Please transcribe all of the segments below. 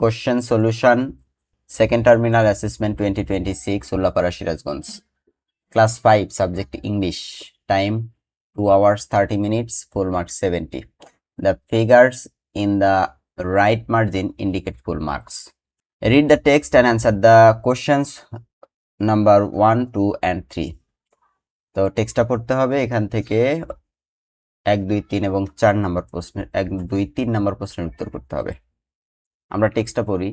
Question solution second terminal assessment 2026 Ullapara Sirajganj class 5 subject English time 2 hours 30 minutes full marks 70 the figures in the right margin indicate full marks read the text and answer the questions number 1 2 and 3 তো টেক্সটটা পড়তে হবে এখান থেকে 1 2 3 এবং 4 নম্বর প্রশ্নের 1 2 3 নম্বর প্রশ্নের উত্তর করতে হবে আমরা টেক্সটটা পড়ি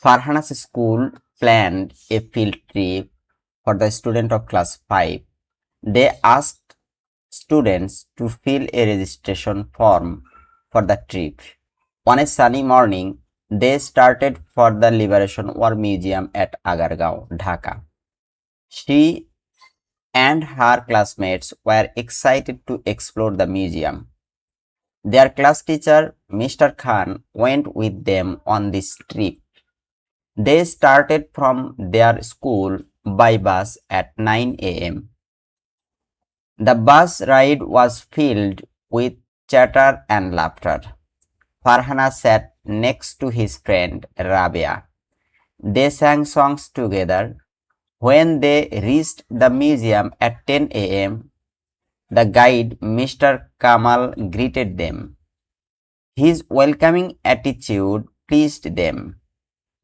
Farhana's school planned a field trip for the student of class 5. They asked students to fill a registration form for the trip. On a sunny morning, they started for the Liberation War Museum at Agargaon, Dhaka. She and her classmates were excited to explore the museum. Their class teacher, Mr. Khan, went with them on this trip. They started from their school by bus at 9 a.m. The bus ride was filled with chatter and laughter. Farhana sat next to his friend Rabia. They sang songs together. When they reached the museum at 10 a.m., the guide, Mr. Kamal, greeted them. His welcoming attitude pleased them.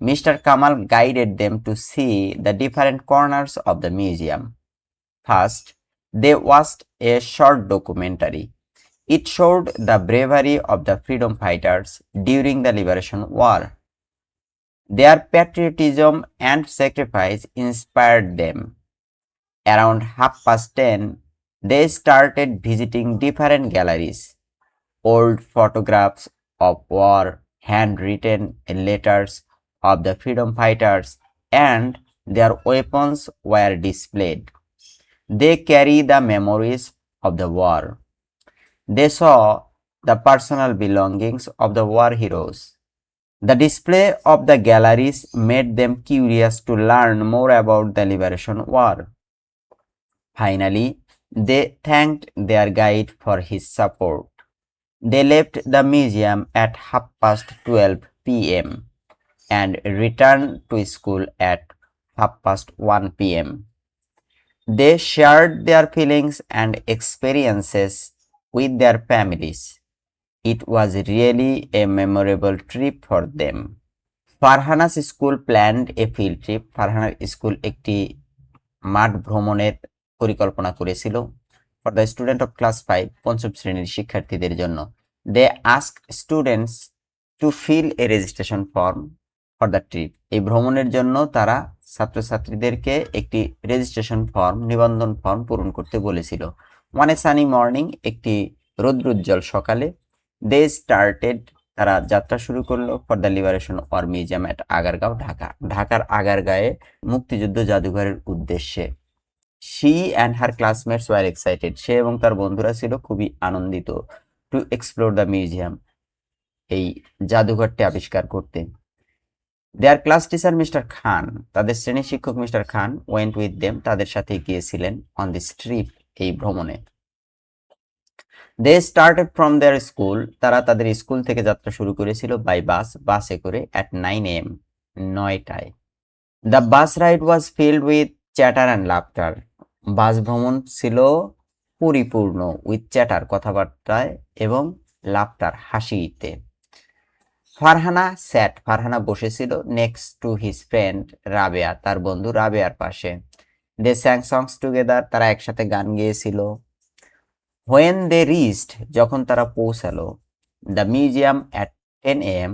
Mr. Kamal guided them to see the different corners of the museum. First, they watched a short documentary. It showed the bravery of the freedom fighters during the Liberation War. Their patriotism and sacrifice inspired them. Around 10:30, they started visiting different galleries. Old photographs of war, handwritten letters of the freedom fighters and their weapons were displayed. They carry the memories of the war. They saw the personal belongings of the war heroes. The display of the galleries made them curious to learn more about the Liberation War. Finally, they thanked their guide for his support. They left the museum at 12:30 p.m. and returned to school at 1:30 p.m. They shared their feelings and experiences with their families. It was really a memorable trip for them. Farhana's school planned a field trip. Farhana's school একটি মাঠ ভ্রমণের পরিকল্পনা করেছিল for the student of class 5 পঞ্চম শ্রেণীর শিক্ষার্থীদের জন্য. They asked students to fill a registration form for the trip. এই ভ্রমণের জন্য তারা ছাত্রছাত্রীদেরকে একটি রেজিস্ট্রেশন ফর্ম নিবন্ধন ফর্ম পূরণ করতে বলেছিল. On a sunny morning, একটি রৌদ্রোজ্জ্বল সকালে they started তারা যাত্রা শুরু করলো for the Liberation War Museum at Agargaon, Dhaka. ঢাকার আগারগাঁয়ে মুক্তিযুদ্ধ জাদুঘরের উদ্দেশ্যে. She and her classmates were excited. সে এবং তার বন্ধুরা ছিল খুবই আনন্দিত to explore the museum. এই জাদুঘরটি আবিষ্কার করতে. Their class teacher Mr. Khan, তাদের শ্রেণী শিক্ষক mister Khan went with them, তাদের সাথে গিয়েছিলেন on this trip, এই ভ্রমণে. They started from their school, তারা তাদের স্কুল থেকে যাত্রা শুরু করেছিল by bus, বাসে করে at 9 a.m. 9টায়. The bus ride was filled with chatter and laughter. বাস ভ্রমণ ছিল পরিপূর্ণ with chatter, কথাবার্তায় এবং laughter, হাসিতে. ফারহানা বসেছিল next to his friend Rabeya, তার বন্ধু রাবেয়ার পাশে. They sang songs together, তারা একসাথে গান গেয়েছিল. When they reached, যখন তারা পৌঁছালো, the museum at 10 a.m.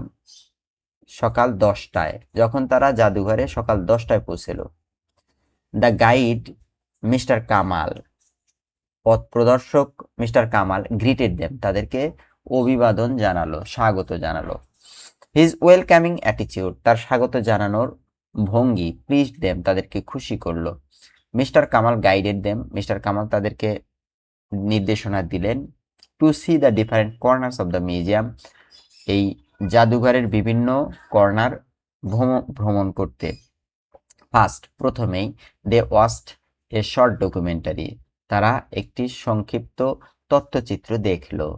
সকাল 10টায়, যখন তারা জাদুঘরে সকাল 10টায় পৌঁছালো. The guide Mr. Kamal, পথ প্রদর্শক মিস্টার কামাল greeted them, তাদেরকে অভিবাদন জানালো, স্বাগত জানালো. His welcoming attitude, তার স্বাগত জানানোর ভঙ্গি pleased them, তাদেরকে খুশি করলো. Mr. Kamal guided them, mister Kamal তাদেরকে নির্দেশনা দিলেন to see the different corners of the museum, এই জাদুঘরের বিভিন্ন কর্নার ভ্রমণ করতে. ফার্স্ট, প্রথমেই they watched a short documentary, তারা একটি সংক্ষিপ্ত তথ্যচিত্র দেখলো.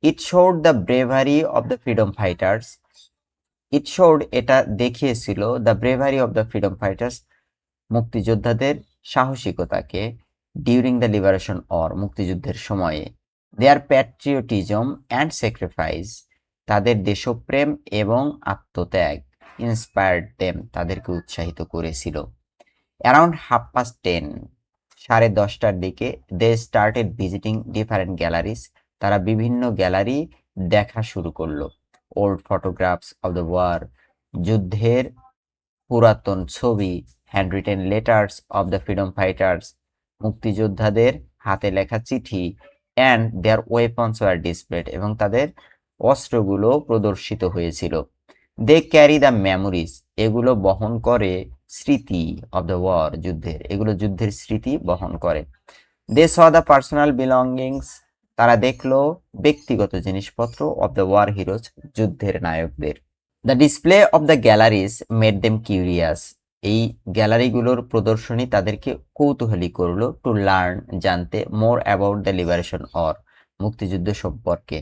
It showed the bravery of the freedom fighters. It showed, এটা দেখিয়েছিল the bravery of the freedom fighters, মুক্তিযোদ্ধাদের সাহসিকতাকে, ডিউরিং দ্য লিবারেশন অর, মুক্তিযুদ্ধের সময়ে, দেয়ার প্যাট্রিয়টিজম অ্যান্ড স্যাক্রিফাইস, তাদের দেশপ্রেম এবং আত্মত্যাগ, ইন্সপায়ার্ড দেম, তাদেরকে উৎসাহিত করেছিল। অ্যারাউন্ড 10:30, 10:30টার দিকে, they started visiting different galleries, তারা বিভিন্ন গ্যালারি দেখা শুরু করলো। Old photographs of the war, যুদ্ধের পুরাতন ছবি, handwritten letters of the freedom fighters, মুক্তিযোদ্ধাদের হাতে লেখা চিঠি, and their weapons were displayed, এবং তাদের অস্ত্রগুলো প্রদর্শিত হয়েছিল। দে ক্যারি দ্য মেমোরিজ, এগুলো বহন করে স্মৃতি, অফ দ্য ওয়ার, যুদ্ধের, এগুলো যুদ্ধের স্মৃতি বহন করে। They saw the personal belongings, তারা দেখলো ব্যক্তিগত জিনিসপত্র, অফ দ্য ওয়ার হিরোজ, যুদ্ধের নায়কদের। The display of the galleries made them curious, এই গ্যালারিগুলোর প্রদর্শনী তাদেরকে কৌতূহলী করলো, টু লার্ন, জানতে, more about the liberation war, মুক্তিযুদ্ধ সম্পর্কে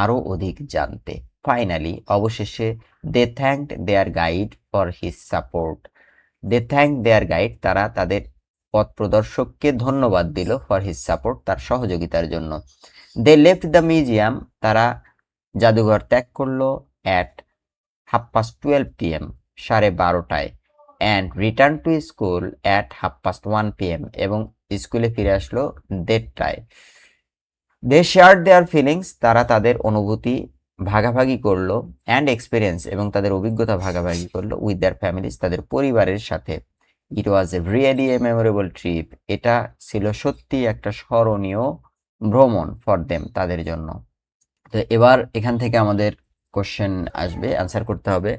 আরও অধিক জানতে। ফাইনালি, অবশেষে, they thanked their guide for his support, they thank their guide, তারা তাদের পথ প্রদর্শককে ধন্যবাদ দিল, ফর হিজ সাপোর্ট, তার সহযোগিতার জন্য। দে লেফট দ্য মিউজিয়াম, তারা জাদুঘর ত্যাগ করলো, অ্যাট 12:30 PM, 12:30টায়, and return to school at 1:30 PM, এবং স্কুলে ফিরে আসলো 1:30টায়। দে শেয়ার দেয়ার ফিলিংস, তারা তাদের অনুভূতি ভাগাভাগি করলো, অ্যান্ড এক্সপিরিয়েন্স, এবং তাদের অভিজ্ঞতা ভাগাভাগি করলো, উইথ দেয়ার ফ্যামিলিজ, তাদের পরিবারের সাথে। It was really a memorable trip, এটা ছিল সত্যি একটা স্মরণীয় ভ্রমণ, ফর দেম, তাদের জন্য। তো এবার এখান থেকে আমাদের কোশ্চেন আসবে, অ্যান্সার করতে হবে।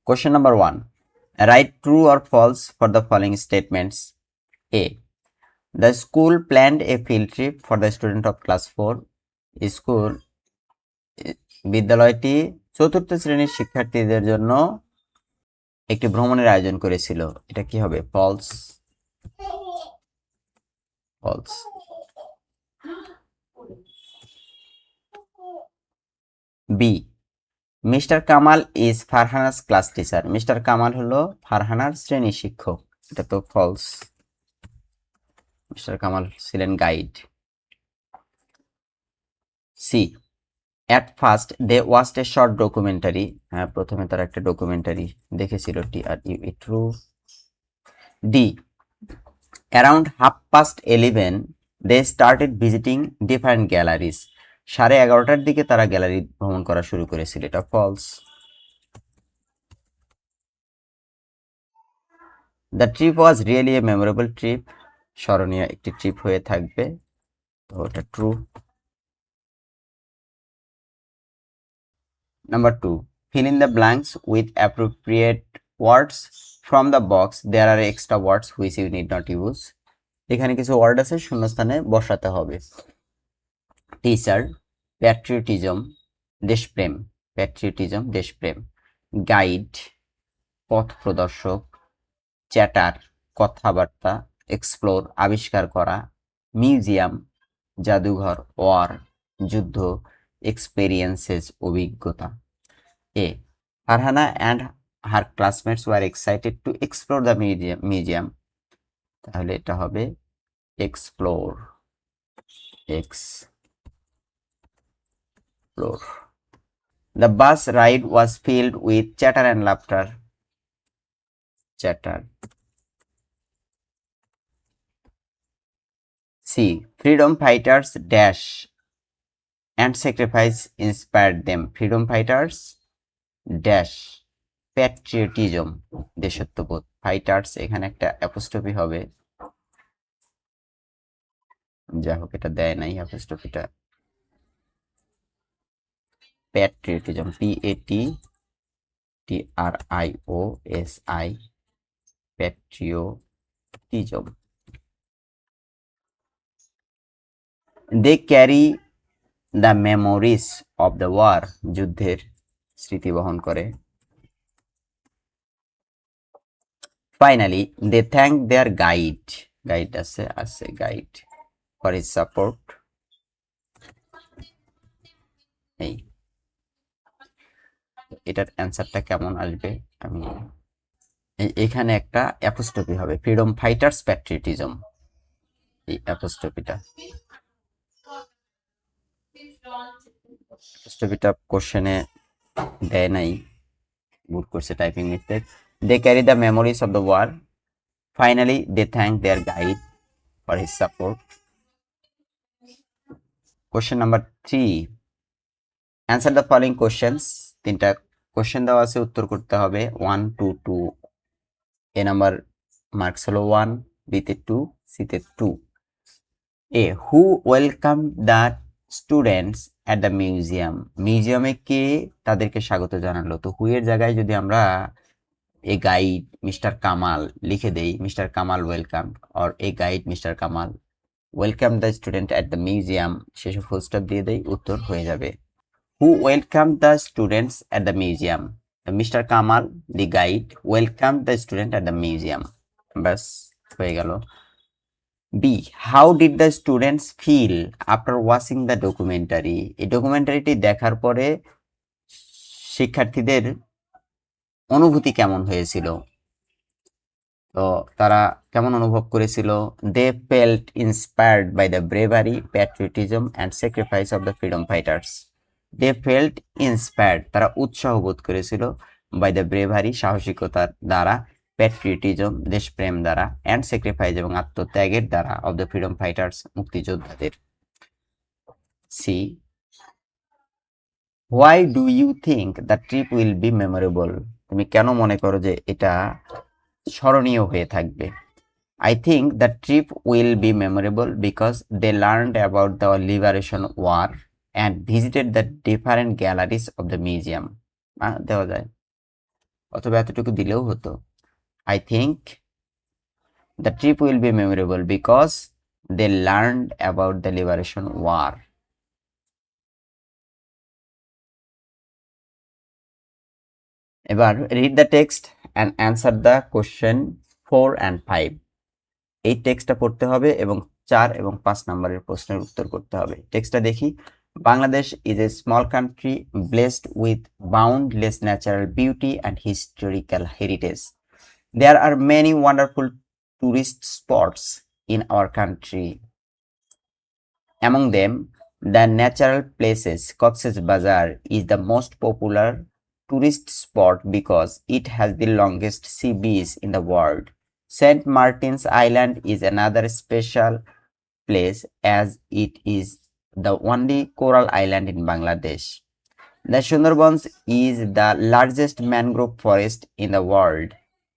Question number 1, write true or false for the following statements. A, the school planned a field trip for the student of class 4, school, বিদ্যালয়টি চতুর্থ শ্রেণীর শিক্ষার্থীদের জন্য একটি ভ্রমণের আয়োজন করেছিল। এটা কি হবে? False, false. B, mister Kamal is Farhana's class teacher, mister Kamal হলো ফারহানার শ্রেণী শিক্ষক, এটা তো ফলস, মিস্টার কামাল ছিলেন guide. C, at first they watched a short documentary, হ্যাঁ প্রথমে তারা একটা ডকুমেন্টারি দেখেছিল, TRUE, true. D, around 11:30 they started visiting different galleries, 11:30টার দিকে তারা গ্যালারি ভ্রমণ করা শুরু করেছিল, এটা false. The trip was really a memorable trip, স্মরণীয় একটি ট্রিপ হয়ে থাকবে, তো এটা true. Number 2, fill in the blanks with appropriate words from the box. There are extra words which you need not use. এখানে কিছু ওয়ার্ড আছে, শূন্যস্থানে বসাতে হবে। টিচার, প্যাট্রিয়টিজম, দেশপ্রেম, প্যাট্রিয়টিজম, দেশপ্রেম। গাইড, পথ প্রদর্শক। চ্যাটার, কথাবার্তা। এক্সপ্লোর, আবিষ্কার করা। মিউজিয়াম, জাদুঘর। ওয়ার, যুদ্ধ। এক্সপেরিয়েন্সেস, অভিজ্ঞতা। A, Farhana and her classmates were excited to explore the museum. তাহলে এটা হবে explore, explore. The bus ride was filled with chatter and laughter. Chatter. C, freedom fighters dash and sacrifice inspired them. Freedom fighters dash, patriotism, দেশত্ববোধ। Fighters, এখানে একটা apostrophe হবে, যা হোক এটা দেয় নাই অ্যাপোস্ট্রফিটা। Patriotism, PATRIOSI, patriotism. They carry the memories of the war, যুদ্ধের স্মৃতি বহন করে। Finally, they thank their guide, guide আছে গাইড, ফর হিজ সাপোর্ট। এই এটার অ্যান্সারটা কেমন আসবে, আমি এখানে একটা অ্যাপোস্ট্রফি হবে, ফ্রিডম ফাইটার্স প্যাট্রিয়টিজম, এই অ্যাপোস্ট্রফিটা কোশ্চেনে দেয় নাই, ভুল করছে, typing mistake. They carry the memories of the war, finally they thank their guide for his support. Question number 3, answer the following questions. তিনটা কোশ্চেন দেওয়া আছে, উত্তর করতে হবে 1 2 2। এ নাম্বার মার্কস হলো 1, বিতে 2, সিতে 2। A, who welcome the students at the museum, মিউজিয়ামে কে তাদেরকে স্বাগত জানালো? তো হু এর জায়গায় যদি আমরা এ গাইড মিস্টার কামাল লিখে দেই, Mister Kamal welcome, or a guide Mister Kamal welcome the student at the museum, শেষে ফুল স্টপ দিয়ে দেই, উত্তর হয়ে যাবে who welcome the students at the museum, Mister Kamal the guide welcome the student at the museum, ব্যাস হয়ে গেল। B, how did the students feel after watching the documentary, এই ডকুমেন্টারিটি দেখার পরে শিক্ষার্থীদের অনুভূতি কেমন হয়েছিল? তো তারা কেমন অনুভব করেছিল? They felt inspired by the bravery, patriotism and sacrifice of the freedom fighters. They felt inspired, তারা উৎসাহ বোধ করেছিল, বাই দ্য ব্রেভারি, সাহসিকতার দ্বারা, প্যাট্রিয়টিজম, দেশপ্রেম দ্বারা, অ্যান্ড স্যাক্রিফাইস, এবং আত্মত্যাগের দ্বারা, অফ দ্য ফ্রিডম ফাইটার্স, মুক্তিযোদ্ধাদের। C, why do you think the trip will be memorable, তুমি কেন মনে করো যে এটা স্মরণীয় হয়ে থাকবে? I think the trip will be memorable because they learned about the Liberation War and visited the different galleries of the museum. দেওয়া যায়, অথবা এতটুকু দিলেও হতো। I think the trip will be memorable because they learned about the Liberation War. এবার read the text and answer the question 4 and 5. এই টেক্সটটা পড়তে হবে এবং 4 এবং 5 নম্বরের প্রশ্নের উত্তর করতে হবে। টেক্সটটা দেখি। Bangladesh is a small country blessed with boundless natural beauty and historical heritage. There are many wonderful tourist spots in our country. Among them, the natural places Cox's Bazar is the most popular tourist spot because it has the longest sea beach in the world. St. Martin's Island is another special place as it is the only coral island in Bangladesh. The Sundarbans is the largest mangrove forest in the world.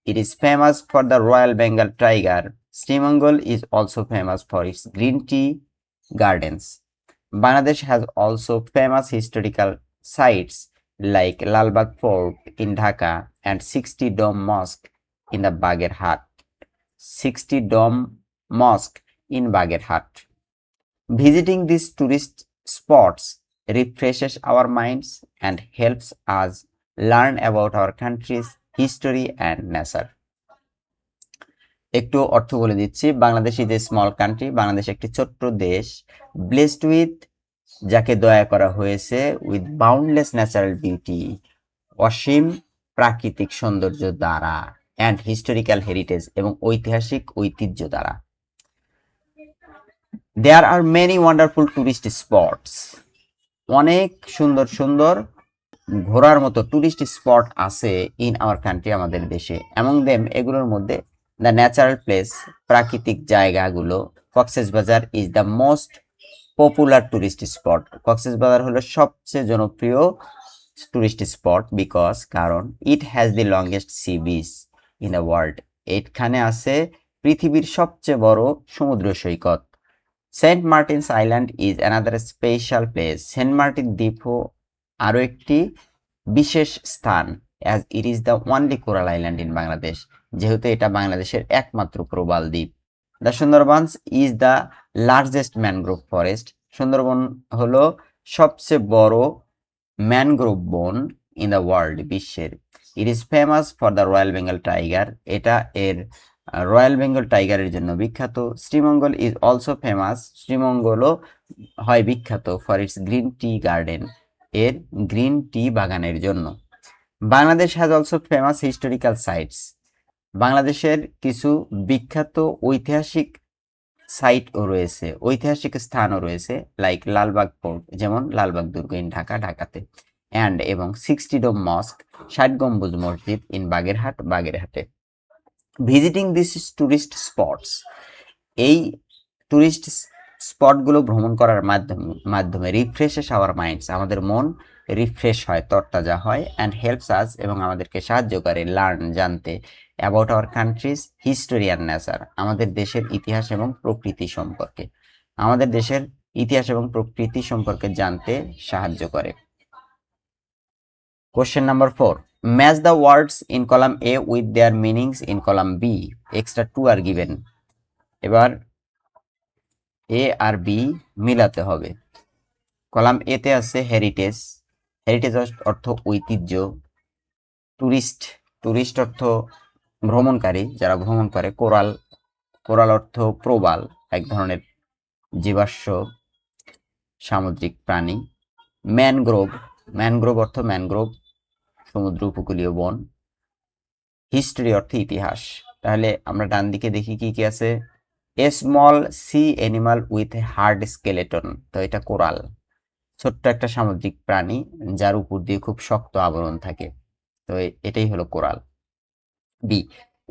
It is famous for the Royal Bengal tiger. Srimangal is also famous for its green tea gardens. Bangladesh has also famous historical sites like Lalbagh Fort in Dhaka and 60 Dome Mosque in the Bagherhat. 60 Dome Mosque in Bagherhat. Visiting these tourist spots refreshes our minds and helps us learn about our country's history and nature. একটু অর্থ বলে দিচ্ছি। Bangladesh is a small country, Bangladesh একটি ছোট্ট দেশ। Blessed with, যাকে দয়া করা হয়েছে, উইথ বাউন্ডলেস ন্যাচারাল বিউটি, অসীম প্রাকৃতিক সৌন্দর্য দ্বারা, অ্যান্ড হিস্টোরিক্যাল হেরিটেজ, এবং ঐতিহাসিক ঐতিহ্য দ্বারা। There are many wonderful tourist spots, অনেক সুন্দর সুন্দর ঘোরার মতো টুরিস্ট স্পট আছে ইন আওয়ার কান্ট্রি, আমাদের দেশে। অ্যামং দেম, এগুলোর মধ্যে, দ্য ন্যাচারাল প্লেস, প্রাকৃতিক জায়গাগুলো, Cox's Bazar is the most popular tourist spot, Cox's Bazar হলো সবচেয়ে জনপ্রিয় টুরিস্ট স্পট, বিকজ, কারণ, it has the longest sea beach in the world, এখানে আছে পৃথিবীর সবচেয়ে বড় সমুদ্র সৈকত। Saint Martin's island is another special place, Saint Martin দ্বীপও আরও একটি বিশেষ স্থান, as it is the only coral island in Bangladesh, যেহেতু এটা বাংলাদেশের একমাত্র প্রবাল দ্বীপ। The Sundarbans is the largest mangrove forest, Sundarban হলো সবচেয়ে বড় ম্যানগ্রোভ বন ইন দ্য ওয়ার্ল্ড, বিশ্বের। It is famous for the royal Bengal tiger, এটা এর রয়্যাল বেঙ্গল টাইগারের জন্য বিখ্যাত। শ্রীমঙ্গল ইজ অলসো ফেমাস, শ্রীমঙ্গলও হয় বিখ্যাত, for its green tea garden, এর গ্রিন টি বাগানের জন্য। Bangladesh has also famous historical sites. বাংলাদেশের কিছু বিখ্যাত ঐতিহাসিক সাইটও রয়েছে, ঐতিহাসিক স্থানও রয়েছে, লাইক লালবাগ ফোর্ট, যেমন লালবাগ দুর্গ ইন ঢাকা, ঢাকাতে, অ্যান্ড এবং 60 ডোম মস্ক, 60 গম্বুজ মসজিদ ইন বাগেরহাট, বাগেরহাটে। ভিজিটিং দিস টুরিস্ট স্পটস, এই টুরিস্ট স্পটগুলো ভ্রমণ করার মাধ্যমে রিফ্রেশেস আওয়ার মাইন্ডস, আমাদের মন রিফ্রেশ হয়, তরতাজা হয়, অ্যান্ড হেল্পস আস, এবং আমাদেরকে সাহায্য করে, লার্ন, জানতে, about our countries history and nature, আমাদের দেশের ইতিহাস এবং প্রকৃতি সম্পর্কে, আমাদের দেশের ইতিহাস এবং প্রকৃতি সম্পর্কে জানতে সাহায্য করে। Question number 4. Match the words in column A with their meanings in column B. Extra 2 are given. এবার এ আর বি মিলাতে হবে। কলাম এ তে আছে হেরিটেজ, হেরিটেজ অর্থ ঐতিহ্য, টুরিস্ট, টুরিস্ট অর্থ ভ্রমণকারী, যারা ভ্রমণ করে, কোরাল, কোরাল অর্থ প্রবাল, এক ধরনের জীবাশ্ম সামুদ্রিক প্রাণী, ম্যানগ্রোভ, ম্যানগ্রোভ অর্থ ম্যানগ্রোভ সমুদ্র উপকূলীয় বন, হিস্ট্রি অর্থ ইতিহাস। তাহলে আমরা ডান দিকে দেখি কি কি আছে। A small sea animal with a hard skeleton, তো এটা কোরাল, ছোট্ট একটা সামুদ্রিক প্রাণী যার উপর দিয়ে খুব শক্ত আবরণ থাকে, তো এটাই হলো coral. B,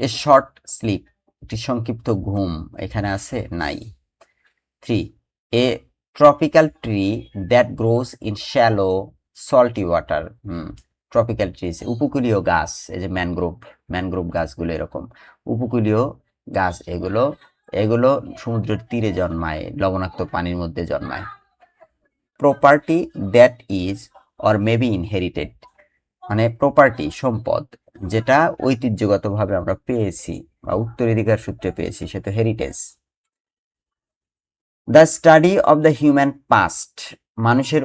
a short sleep, একটি সংক্ষিপ্ত ঘুম, এখানে আছে নাই। 3, a tropical tree that grows in shallow salty water, tropical trees, উপকূলীয় গাছ, এই যে ম্যানগ্রোভ, ম্যানগ্রোভ গাছগুলো এরকম উপকূলীয় গাছ, এগুলো এগুলো সমুদ্রের তীরে জন্মায়, লবণাক্ত পানির মধ্যে জন্মায়। Property that is or maybe inherited, মানে প্রপার্টি সম্পদ, যেটা ঐতিহ্যগতভাবে আমরা পেয়েছি বা উত্তরাধিকার সূত্রে পেয়েছি, সেটা heritage. The study of the human past, মানুষের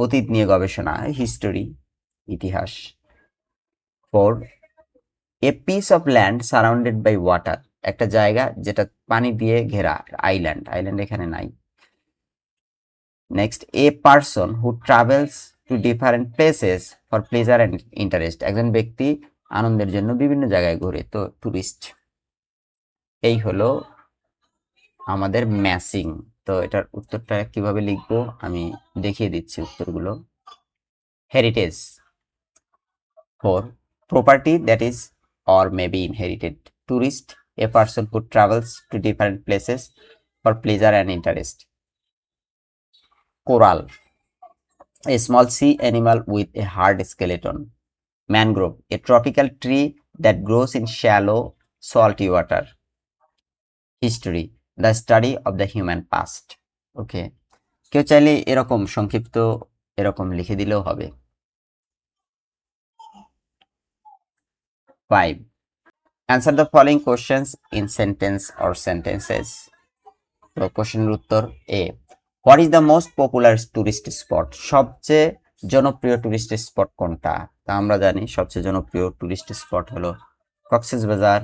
অতীত নিয়ে গবেষণা, হিস্টোরি, ইতিহাস। 4, a piece of land surrounded by water, একটা জায়গা যেটা পানি দিয়ে ঘেরা, আইল্যান্ড, আইল্যান্ড এখানে নাই। Next, a person who travels two different places for pleasure and interest, একজন ব্যক্তি আনন্দের জন্য বিভিন্ন জায়গায় ঘুরে, তো টুরিস্ট। এই হলো আমাদের ম্যাচিং। তো এটার উত্তরটা কিভাবে লিখবো আমি দেখিয়ে দিচ্ছি উত্তরগুলো। Heritage. 4, property that is or may be inherited. Tourist, a person who travels to different places for pleasure and interest. Coral, a small sea animal with a hard skeleton. Mangrove, a tropical tree that grows in shallow salty water. History, the study of the human past. Okay, কেউ চাইলে এরকম সংক্ষিপ্ত এরকম লিখে দিলেও হবে। 5, answer the following questions in sentence or sentences. তো কোশ্চেনের উত্তর, A, what is the most popular tourist spot, সবচেয়ে জনপ্রিয় টুরিস্ট স্পট কোনটা? তা আমরা জানি সবচেয়ে জনপ্রিয় টুরিস্ট স্পট হলো কক্সবাজার।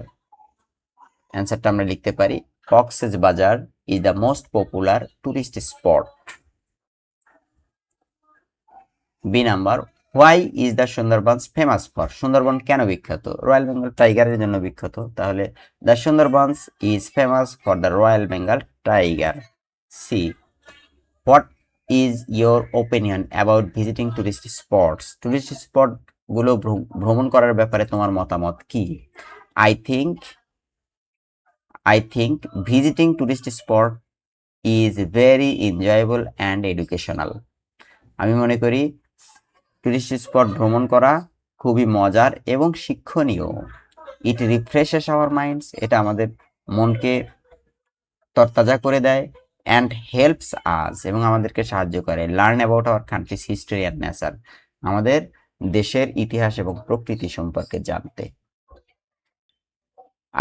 অ্যান্সারটা আমরা লিখতে পারি, Cox's Bazar is the most popular tourist spot. B number, why is the Sundarban famous for, Sundarban কেন বিখ্যাত? রয়্যাল বেঙ্গল টাইগারের জন্য বিখ্যাত, তাহলে the Sundarban is famous for the royal Bengal tiger. C, what is your opinion about visiting tourist spots, tourist spot গুলো ভ্রমণ করার ব্যাপারে তোমার মতামত কি? I think visiting tourist spot is very enjoyable and educational. আমি মনে করি টুরিস্ট স্পট ভ্রমণ করা খুবই মজার এবং শিক্ষণীয়। ইট রিফ্রেশেস আওয়ার মাইন্ডস, এটা আমাদের মনকে তরতাজা করে দেয়, অ্যান্ড হেল্পস আস, এবং আমাদেরকে সাহায্য করে, learn about our countries history and nature, আমাদের দেশের ইতিহাস এবং প্রকৃতি সম্পর্কে জানতে।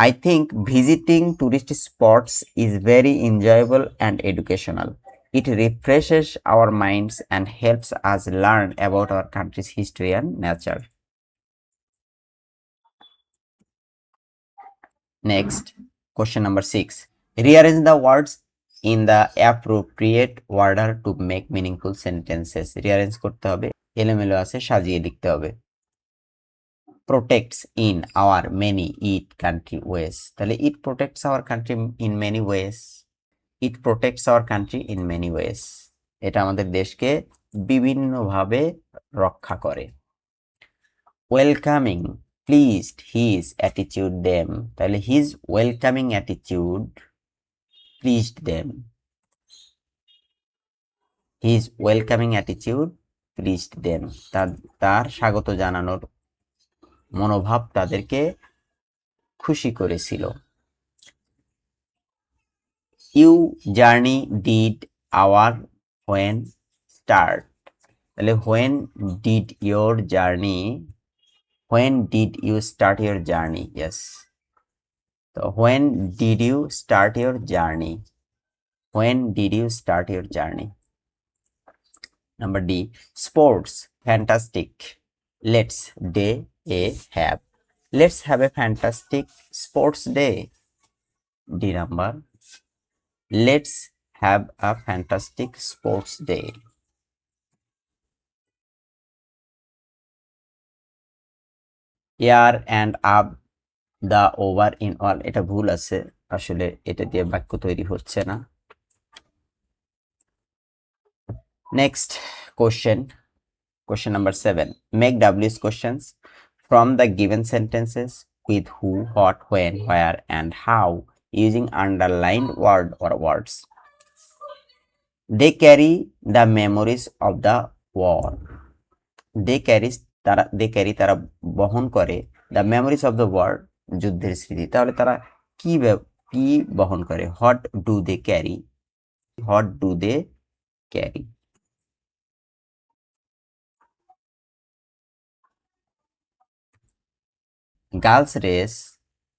I think visiting tourist spots is very enjoyable and educational. It refreshes our minds and helps us learn about our country's history and nature. Next, question number 6. Rearrange the words in the appropriate order to make meaningful sentences. Rearrange করতে হবে, এলোমেলো আছে, সাজিয়ে লিখতে হবে। protects in our many it country ways, তাহলে it protects our country in many ways, it protects our country in many ways, এটা আমাদের দেশকে বিভিন্নভাবে রক্ষা করে। welcoming pleased his attitude them, তাহলে his welcoming attitude pleased them, his welcoming attitude pleased them, তার স্বাগত জানানোর মনোভাব তাদেরকে খুশি করেছিল। You journey did our when start, তাহলে when did your journey, when did you start your journey, yes, তো when did you start your journey, when did you start your journey. Number D, sports fantastic let's day a have, let's have a fantastic sports day, D number, let's have a fantastic sports day। air and up the over in all, এটা ভুল আছে, আসলে এটা দিয়ে বাক্য তৈরি হচ্ছে না। Next question number 7, make W's questions from the given sentences with who, what, when, where and how using underlined word or words। they carry the memories of the war, they carry তারা বহন করে the memories of the war যুদ্ধের স্মৃতি, তাহলে তারা কি বহন করে, what do they carry, what do they carry। Girls race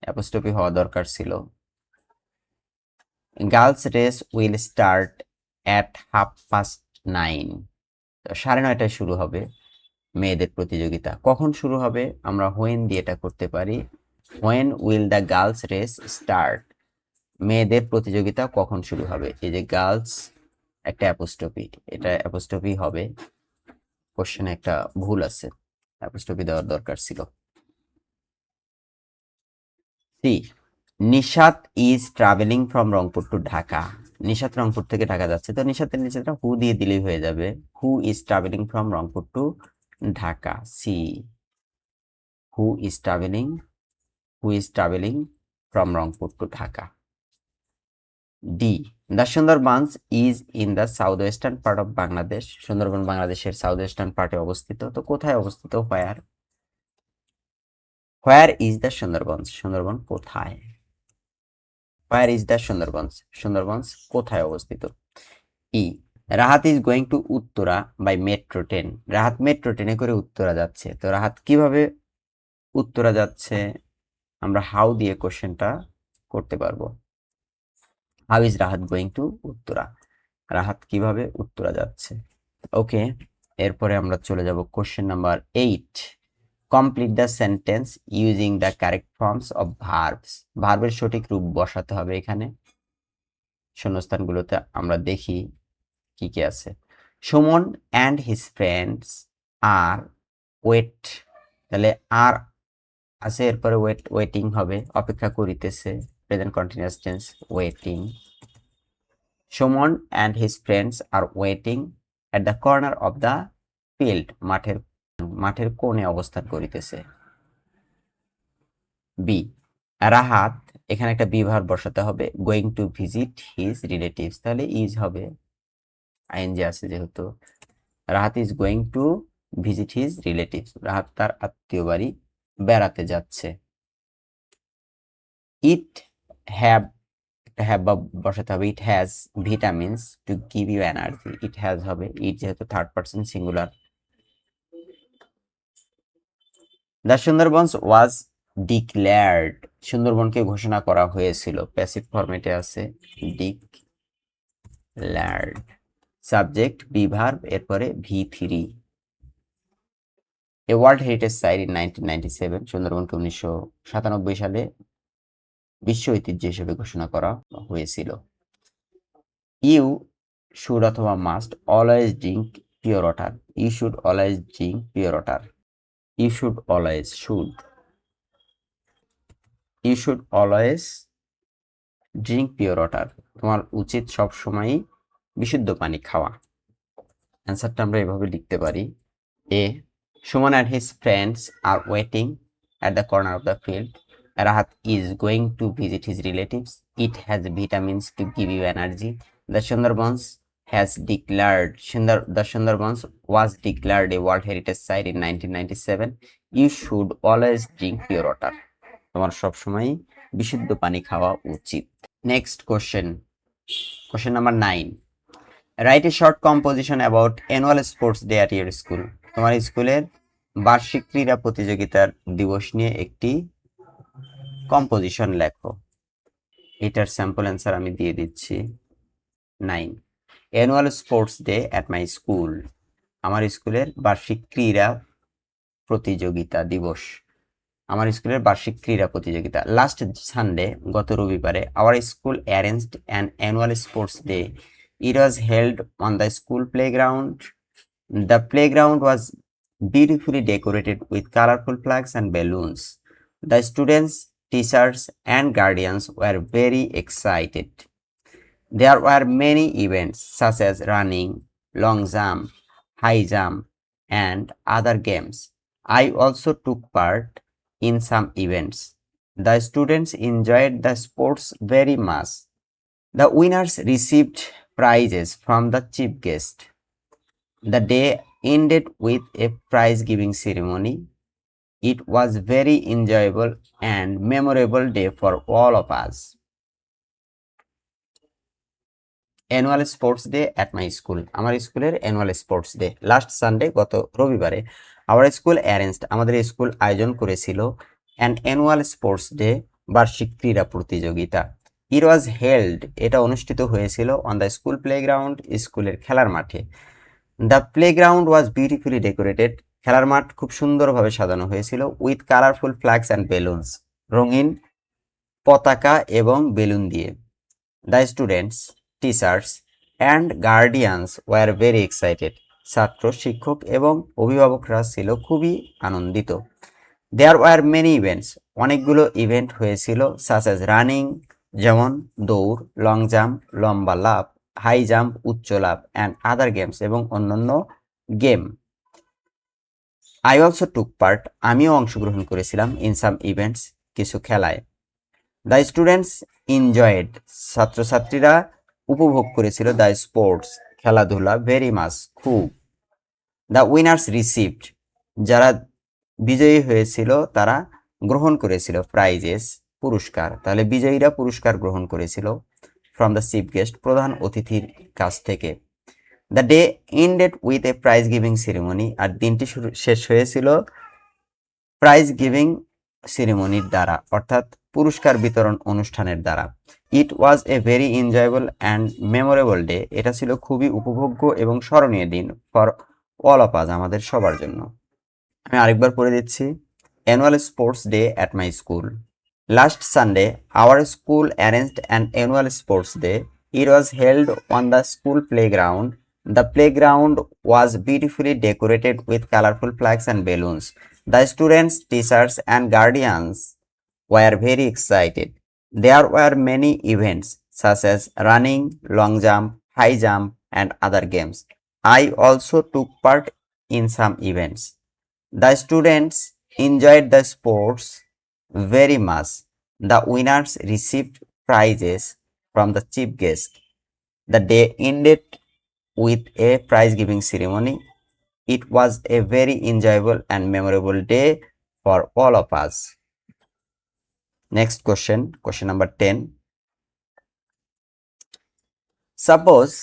apostrophe হওয়া দরকার ছিল, girls race will start at 9:30, 9:30টায় শুরু হবে মেয়েদের প্রতিযোগিতা। কখন শুরু হবে, আমরা হোয়েন দিয়ে এটা করতে পারি, when will the girls race start, মেয়েদের প্রতিযোগিতা কখন শুরু হবে, এই যে গার্লস একটা অ্যাপোস্ট্রফি, এটা অ্যাপোস্ট্রফি হবে, কোশ্চেনে একটা ভুল আছে, অ্যাপোস্ট্রফি দেওয়ার দরকার ছিল। C, Nishat is travelling from Rangpur to Dhaka, Nishat Rangpur থেকে ঢাকা যাচ্ছে, তো নিশাতের নিচেটা হু দিয়ে দিলেই হয়ে যাবে, who is travelling from Rangpur to Dhaka. C, who is travelling from Rangpur to Dhaka. D, the Sundarbans is in the south western part of Bangladesh, Sundarban বাংলাদেশের সাউথ ওয়েস্টার্ন পার্টে অবস্থিত, তো কোথায় অবস্থিত, where is the Sundarbans, Sundarban কোথায়, where is the Sundarbans, Sundarbans কোথায় অবস্থিত। E, Rahat is going to Uttara by metro train, Rahat metro ট্রেনে করে উত্তরা যাচ্ছে, তো রাহাত কিভাবে উত্তরা যাচ্ছে, আমরা হাউ দিয়ে কোশ্চেনটা করতে পারবো, how is Rahat going to Uttara, Rahat কিভাবে উত্তরা যাচ্ছে। ওকে, এরপরে আমরা চলে যাব question number 8, complete the sentence using the correct forms of verbs, ভার্বের সঠিক রূপ বসাতে হবে এখানে। শূন্যস্থানগুলোতে আমরা দেখি কি কি আছে। Suman and his friends are wait, তাহলে আর আছে, এরপরে ওয়েটিং হবে, অপেক্ষা করিতেছে, present continuous tense, waiting. Suman and his friends are waiting at the corner of the field, মাঠের কোণে অবস্থান করিতেছে। বি, রাহাত, এখানে একটা বি ভার্ব বসাতে হবে, going to visit his relatives, তাহলে ইজ হবে, আইএনজি আছে যেহেতু, Rahat is going to visit his relatives, Rahat তার আত্মীয় বাড়ি বেড়াতে যাচ্ছে। ইট হ্যাভ বসাতে হবে, it has vitamins to give you energy, it has হবে, ইট যেহেতু third person singular. The Sundarbans was declared, সুন্দরবনকে ঘোষণা করা হয়েছিল, প্যাসিভ ফরম্যাটে আছে, ডিক্লেয়ার্ড, সাবজেক্ট বি ভার্ব, এরপরে V3। A world heritage site in 1997, সুন্দরবনকে 1997 সালে বিশ্ব ঐতিহ্য হিসেবে ঘোষণা করা হয়েছিল। ইউ শুড অথবা must always drink pure water, you should always drink pure water. You should always, you should always drink pure water, তোমার উচিত সবসময়ই বিশুদ্ধ পানি খাওয়া। অ্যান্সারটা আমরা এভাবে লিখতে পারি। এ, Suman and his friends are waiting at the corner of the field. Rahat is going to visit his relatives. It has vitamins to give you energy. The Sundarbans the Sundarbans was declared a World Heritage Site in 1997. You should always drink pure water. তোমার সবসময় বিশুদ্ধ পানি খাওয়া উচিত। Next question number 9, write a short composition about annual sports day at your school. তোমার স্কুলের বার্ষিক ক্রীড়া প্রতিযোগিতার দিবস নিয়ে একটি কম্পোজিশন লেখো। এটার স্যাম্পল অ্যান্সার আমি দিয়ে দিচ্ছি। 9, annual sports day at my school, আমার স্কুলের বার্ষিক ক্রীড়া প্রতিযোগিতা দিবস, আমার স্কুলের বার্ষিক ক্রীড়া প্রতিযোগিতা। লাস্ট সানডে, গত রবিবারে, our school arranged an annual sports day. It was held on the school playground. The playground was beautifully decorated with colorful flags and balloons. The students, teachers, and guardians were very excited. There were many events such as running, long jump, high jump, and other games. I also took part in some events. The students enjoyed the sports very much. The winners received prizes from the chief guest. The day ended with a prize giving ceremony. It was very enjoyable and memorable day for all of us. Annual sports day at my school, আমার স্কুলের annual sports day. Last Sunday, গত রবিবারে, our school arranged, আমাদের school আয়োজন করেছিল an annual sports day, বার্ষিক ক্রীড়া প্রতিযোগিতা। ইট ওয়াজ হেল্ড, এটা অনুষ্ঠিত হয়েছিল অন দ্য স্কুল প্লেগ্রাউন্ড, স্কুলের খেলার মাঠে। The playground was beautifully decorated, খেলার মাঠ খুব সুন্দরভাবে সাজানো হয়েছিল। With colourful flags and balloons, রঙিন পতাকা এবং বেলুন দিয়ে। The students, teachers and guardians were very excited, ছাত্র, শিক্ষক এবং অভিভাবকরা ছিল খুবই আনন্দিত। দেয়ার ওয়ার মেনি ইভেন্টস, অনেকগুলো ইভেন্ট হয়েছিল। সাচ অ্যাজ রানিং, যেমন দৌড়, লং জাম্প, লম্বা লাফ, হাই জাম্প, উচ্চ লাফ, অ্যান্ড আদার গেমস, এবং অন্যান্য game. I also took part, আমিও অংশগ্রহণ করেছিলাম। ইন সাম ইভেন্টস, কিছু খেলায়। দ্য স্টুডেন্টস এনজয়েড, ছাত্রছাত্রীরা উপভোগ করেছিল। দ্য স্পোর্টস, খেলাধুলা। ভেরি মাচ, খুব। দ্য উইনার্স রিসিভড, যারা বিজয়ী হয়েছিল তারা গ্রহণ করেছিল। প্রাইজেস, পুরস্কার। তাহলে বিজয়ীরা পুরস্কার গ্রহণ করেছিল। ফ্রম দ্য চিফ গেস্ট, প্রধান অতিথির কাছ থেকে। The day ended with a prize giving ceremony, আর দিনটি শেষ হয়েছিল প্রাইজ গিভিং সেরিমনির দ্বারা, অর্থাৎ পুরস্কার বিতরণ অনুষ্ঠানের দ্বারা। It was a very enjoyable and memorable day, এটা ছিল খুবই উপভোগ্য এবং স্মরণীয় দিন। ফর অল অফ আস, আমাদের সবার জন্য। আমি আরেকবার পড়ে দিচ্ছি। Annual sports day at my school. Last Sunday, our school arranged an annual sports day. It was held on the school playground. The playground was beautifully decorated with colorful flags and balloons. The students, teachers, and guardians were very excited. There were many events such as running, long jump, high jump, and other games. I also took part in some events. The students enjoyed the sports very much. The winners received prizes from the chief guest. The day ended with a prize giving ceremony. It was a very enjoyable and memorable day for all of us. Next question number 10. Suppose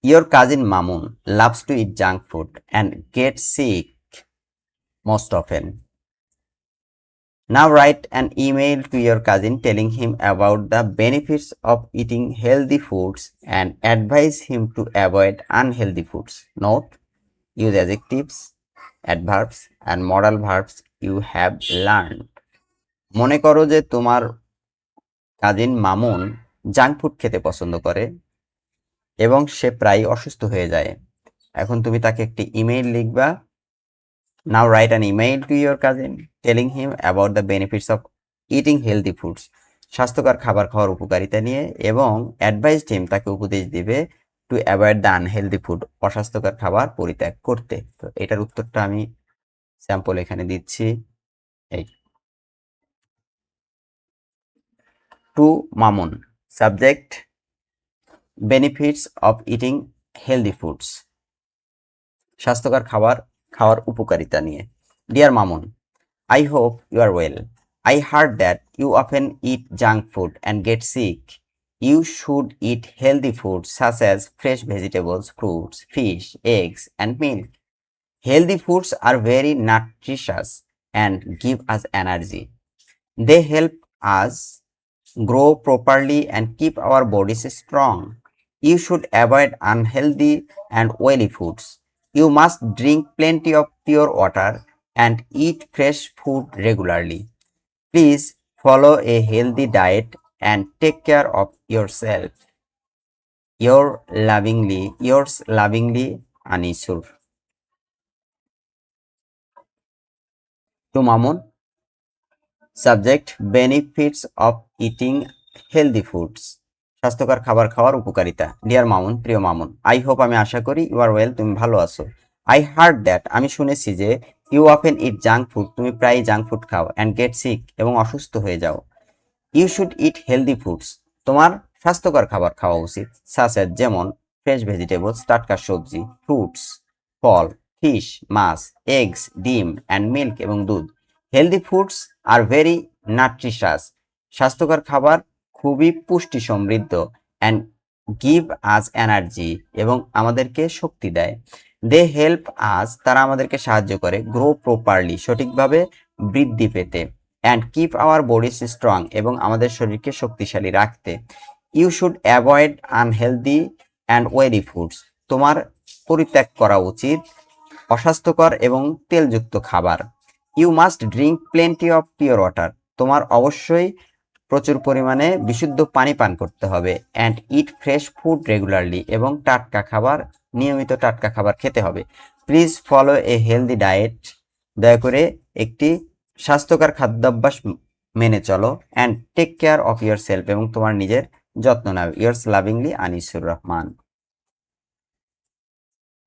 your cousin Mamun loves to eat junk food and gets sick most often. Now write an email to your cousin telling him about the benefits of eating healthy foods and advise him to avoid unhealthy foods. Note: use adjectives, adverbs, and modal verbs you have learned. মনে করো যে তোমার cousin Mamun junk food খেতে পছন্দ করে এবং সে প্রায় অসুস্থ হয়ে যায়। এখন তুমি তাকে একটি ইমেইল লিখবা Now write an email to your cousin telling him about the benefits of eating healthy foods. স্বাস্থ্যকর খাবার খাওয়ার উপকারিতা নিয়ে এবং অ্যাডভাইসড হিম তাকে উপদেশ দিবে to avoid the unhealthy food, অস্বাস্থ্যকর খাবার পরিত্যাগ করতে। তো এটার উত্তরটা আমি স্যাম্পল এখানে দিচ্ছি। এই to Mamun, subject benefits of eating healthy foods, স্বাস্থ্যকর খাবার খাওয়ার উপকারিতা নিয়ে। Dear Mamun, I hope you are well. I heard that you often eat junk food and get sick. You should eat healthy foods such as fresh vegetables, fruits, fish, eggs, and milk. Healthy foods are very nutritious and give us energy. They help us grow properly and keep our bodies strong. You should avoid unhealthy and oily foods. You must drink plenty of pure water and eat fresh food regularly. Please follow a healthy diet and take care of yourself. Yours lovingly, Anisur. To Mamun, subject benefits of eating healthy foods, স্বাস্থ্যকর খাবার খাওয়ার উপকারিতা। Deer Mamun, প্রিয় Mamun, I hope, আমি আশা করি, you are well, তুমি ভালো আছো। আই হার্ড দ্যাট, আমি শুনেছি যে, you often eat junk food, তুমি প্রায় জাঙ্ক ফুড খাও, অ্যান্ড গেট সিক, এবং অসুস্থ হয়ে যাও। You should eat healthy foods, তোমার স্বাস্থ্যকর খাবার খাওয়া উচিত, সাচ এজ, যেমন ফ্রেশ ভেজিটেবলস, টাটকা সবজি, ফ্রুটস, ফল, ফিশ, মাছ, এগস, ডিম, অ্যান্ড মিল্ক, এবং দুধ। Healthy foods are very nutritious, স্বাস্থ্যকর খাবার খুবই পুষ্টি সমৃদ্ধ, অ্যান্ড গিভ আজ এনার্জি, এবং আমাদেরকে শক্তি দেয়। দে হেল্প আজ, তারা আমাদেরকে সাহায্য করে, গ্রো প্রপারলি, সঠিকভাবে বৃদ্ধি পেতে, and keep our bodies strong, এবং আমাদের শরীরকে শক্তিশালী রাখতে। You should avoid unhealthy and oily foods, তোমার পরিত্যাগ করা উচিত অস্বাস্থ্যকর এবং তেলযুক্ত খাবার। You must drink plenty of pure water, তোমার অবশ্যই প্রচুর পরিমাণে বিশুদ্ধ পানি পান করতে হবে। And eat fresh food regularly, এবং টাটকা খাবার, নিয়মিত টাটকা খাবার খেতে হবে। Please follow a healthy diet, দয়া করে একটি স্বাস্থ্যকর খাদ্যাভ্যাস মেনে চলো। And take care of yourself, এবং তোমার নিজের যত্ন নাও। Yours lovingly, Anisur Rahman.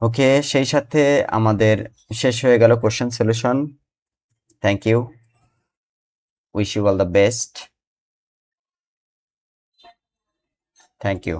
Okay, সেই সাথে আমাদের শেষ হয়ে গেল question solution. Thank you, wish you all the best, thank you.